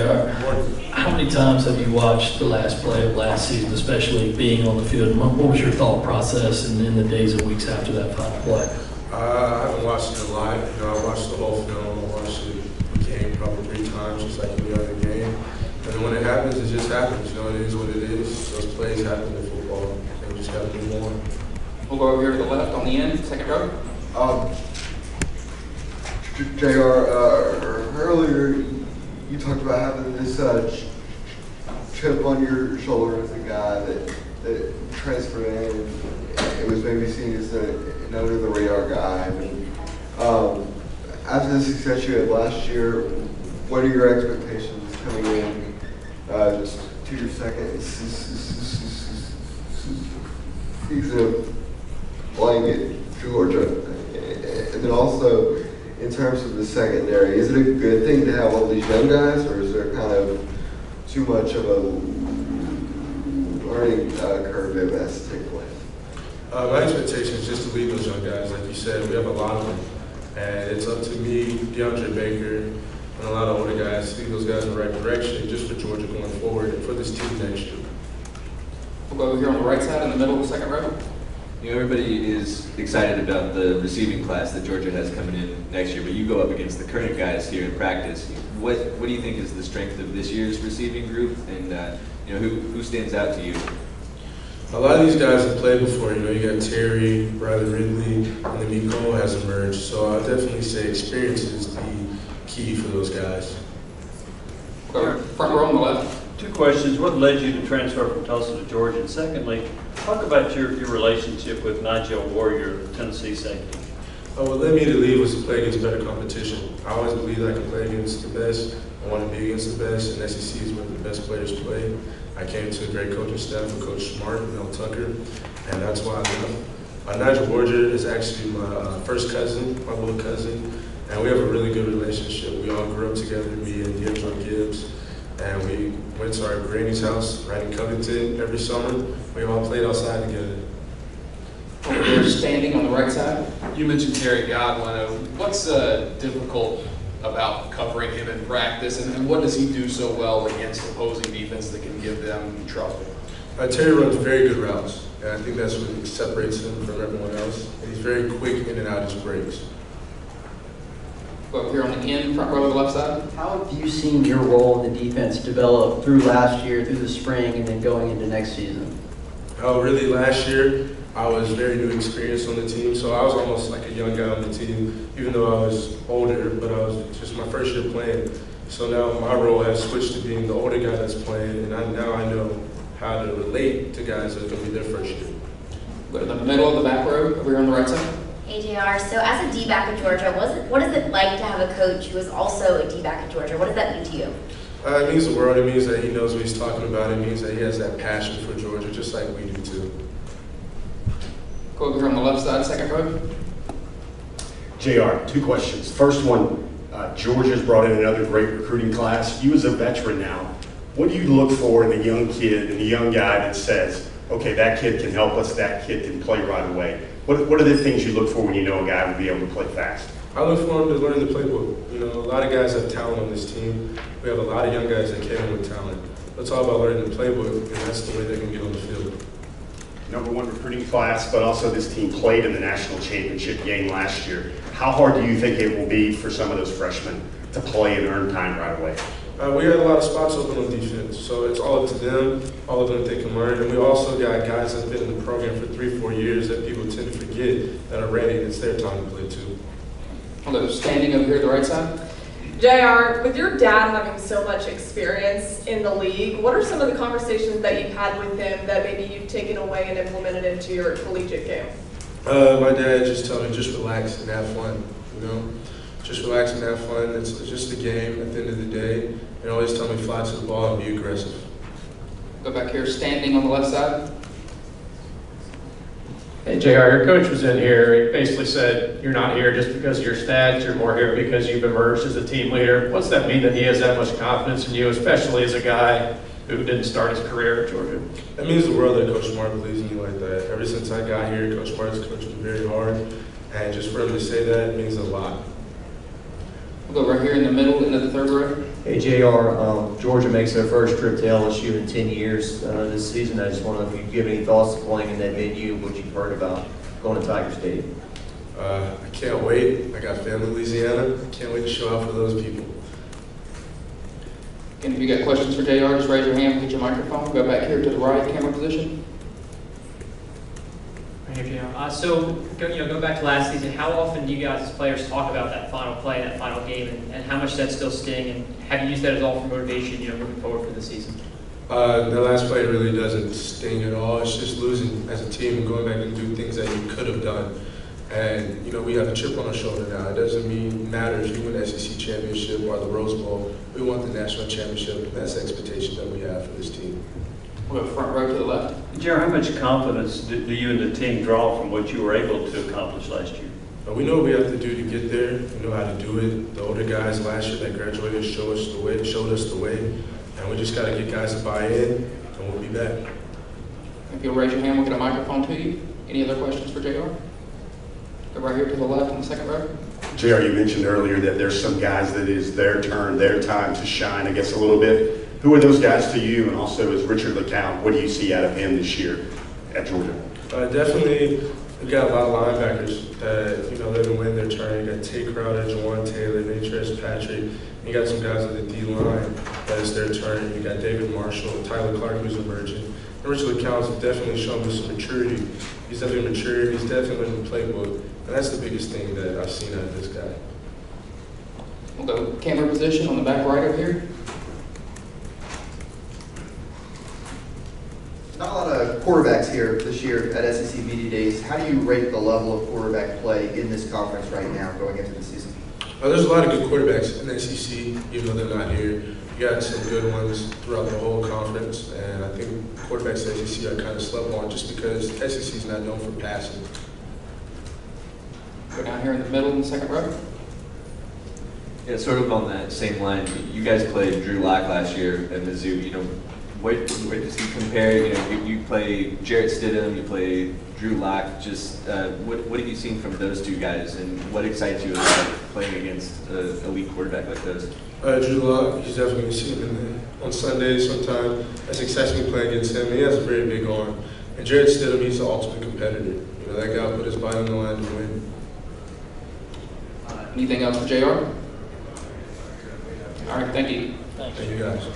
JR. How many times have you watched the last play of last season, especially being on the field? And what was your thought process in the days and weeks after that final play? I haven't watched it a lot. I watched the whole film. I watched the game probably 3 times, just like any other game. And when it happens, it just happens. It is what it is. Those plays happen in football, and we just got to move on. We'll go over here to the left on the end, second row. JR, earlier you talked about having this chip on your shoulder as a guy that transferred in. It was maybe seen as an under-the-radar guy. After the success you had last year, what are your expectations coming in just to your second season playing at Georgia? And then also, in terms of the secondary, is it a good thing to have all these young guys, or is there kind of too much of a learning curve that has to take place? My expectation is just to lead those young guys. Like you said, we have a lot of them. And it's up to me, DeAndre Baker, and a lot of older guys to lead those guys in the right direction just for Georgia going forward and for this team next year. We'll go over here on the right side in the middle of the second row. Everybody is excited about the receiving class that Georgia has coming in next year, but you go up against the current guys here in practice. What do you think is the strength of this year's receiving group, and who stands out to you? A lot of these guys have played before. You got Terry, Riley Ridley, and then Nicole has emerged. So I'll definitely say experience is the key for those guys. Front row on the left. 2 questions. What led you to transfer from Tulsa to Georgia? And secondly, talk about your relationship with Nigel Warrior, Tennessee safety. What led me to leave was to play against better competition. I always believed I could play against the best. I want to be against the best, and SEC is where the best players play. I came to a great coaching staff with Coach Smart and Mel Tucker, and that's why I left. Nigel Warrior is actually my first cousin, my little cousin, and we have a really good relationship. We all grew up together, me and D'Angelo Gibbs. And we went to our granny's house right in Covington every summer. We all played outside together. We're standing on the right side. You mentioned Terry Godwin. What's difficult about covering him in practice, and what does he do so well against opposing defense that can give them trouble? Terry runs very good routes, and I think that's what separates him from everyone else. And he's very quick in and out of his breaks. Over here on the end, front row on the left side. How have you seen your role in the defense develop through last year, through the spring, and then going into next season? Really, last year, I was very new experience on the team, so I was almost like a young guy on the team, even though I was older, but I was just my first year playing. So now my role has switched to being the older guy that's playing, and now I know how to relate to guys that are going to be their first year. Go to the middle of the back row, over here on the right side. Hey JR, so as a D-back at Georgia, what is it like to have a coach who is also a D-back at Georgia? What does that mean to you? It means the world. It means that he knows what he's talking about. It means that he has that passion for Georgia, just like we do too. Go over here on the left side, second row. JR, 2 questions. First one, Georgia's brought in another great recruiting class. You as a veteran now, what do you look for in a young kid and a young guy that says, okay, that kid can help us, that kid can play right away? What are the things you look for when you know a guy will be able to play fast? I look for him to learn the playbook. A lot of guys have talent on this team. We have a lot of young guys that came in with talent. It's all about learning the playbook, and that's the way they can get on the field. #1 recruiting class, but also this team played in the national championship game last year. How hard do you think it will be for some of those freshmen to play and earn time right away? We had a lot of spots open on defense, so it's all up to them, all of them they can learn. And we also got guys that have been in the program for 3-4 years that people tend to forget that are ready, and it's their time to play too. Hello, standing over here at the right side. JR, with your dad having so much experience in the league, what are some of the conversations that you've had with him that maybe you've taken away and implemented into your collegiate game? My dad just told me, just relax and have fun, Just relax and have fun. It's just a game at the end of the day. And always tell me fly to the ball and be aggressive. Go back here, standing on the left side. Hey, JR, your coach was in here. He basically said, you're not here just because of your stats. You're more here because you've emerged as a team leader. What's that mean that he has that much confidence in you, especially as a guy who didn't start his career at Georgia? It means the world that Coach Smart believes in me like that. Ever since I got here, Coach Smart has coached me very hard. And just for him to say that means a lot. We'll go right here in the middle into the third row. Hey JR, Georgia makes their first trip to LSU in 10 years this season. I just wonder if you give any thoughts to playing in that venue, what you've heard about going to Tiger Stadium. I can't wait. I got family in Louisiana. I can't wait to show out for those people. And if you got questions for JR, just raise your hand, get your microphone, go back here to the right camera position. Right here, JR. Going back to last season, how often do you guys as players talk about that final play, that final game, and how much does that still sting? And have you used that as all for motivation, moving forward for the season? The last play really doesn't sting at all. It's just losing as a team and going back and do things that you could have done. And, we have a chip on our shoulder now. It doesn't matter if you win the SEC championship or the Rose Bowl. We want the national championship, and that's the expectation that we have for this team. We'll go front row to the left. Jared, how much confidence do you and the team draw from what you were able to accomplish last year? We know what we have to do to get there. We know how to do it. The older guys last year that graduated showed us the way. And we just got to get guys to buy in, and we'll be back. If you'll raise your hand, we'll get a microphone to you. Any other questions for JR? Go right here to the left in the second row. JR, you mentioned earlier that there's some guys that is their turn, their time to shine, I guess, a little bit. Who are those guys to you? And also, as Richard LeCount, what do you see out of him this year at Georgia? Definitely, we got a lot of linebackers that, they're going to win their turn. You got Tate Crowder, Jawan Taylor, Natrez Patrick. You got some guys on the D-line that is their turn. You got David Marshall, Tyler Clark, who's emerging. And Richard LeCount's definitely shown us some maturity. He's definitely matured. He's definitely in the playbook. And that's the biggest thing that I've seen out of this guy. We'll go camera position on the back right over here. Not a lot of quarterbacks here this year at SEC Media Days. How do you rate the level of quarterback play in this conference right now going into the season? There's a lot of good quarterbacks in the SEC, even though they're not here. You got some good ones throughout the whole conference, and I think quarterbacks in the SEC are kind of slept on just because SEC is not known for passing. Go down here in the middle in the second row. Yeah, sort of on that same line. You guys played Drew Lock last year at Mizzou. Where does he compare? You play Jarrett Stidham, you play Drew Lock. Just what have you seen from those two guys, and what excites you about playing against an elite quarterback like those? Drew Lock, he's definitely going to see him on Sundays sometime. That's exciting to play against him. He has a very big arm. And Jarrett Stidham, he's the ultimate competitor. That guy put his body on the line to win. Anything else for JR? All right, thank you. Thank you guys.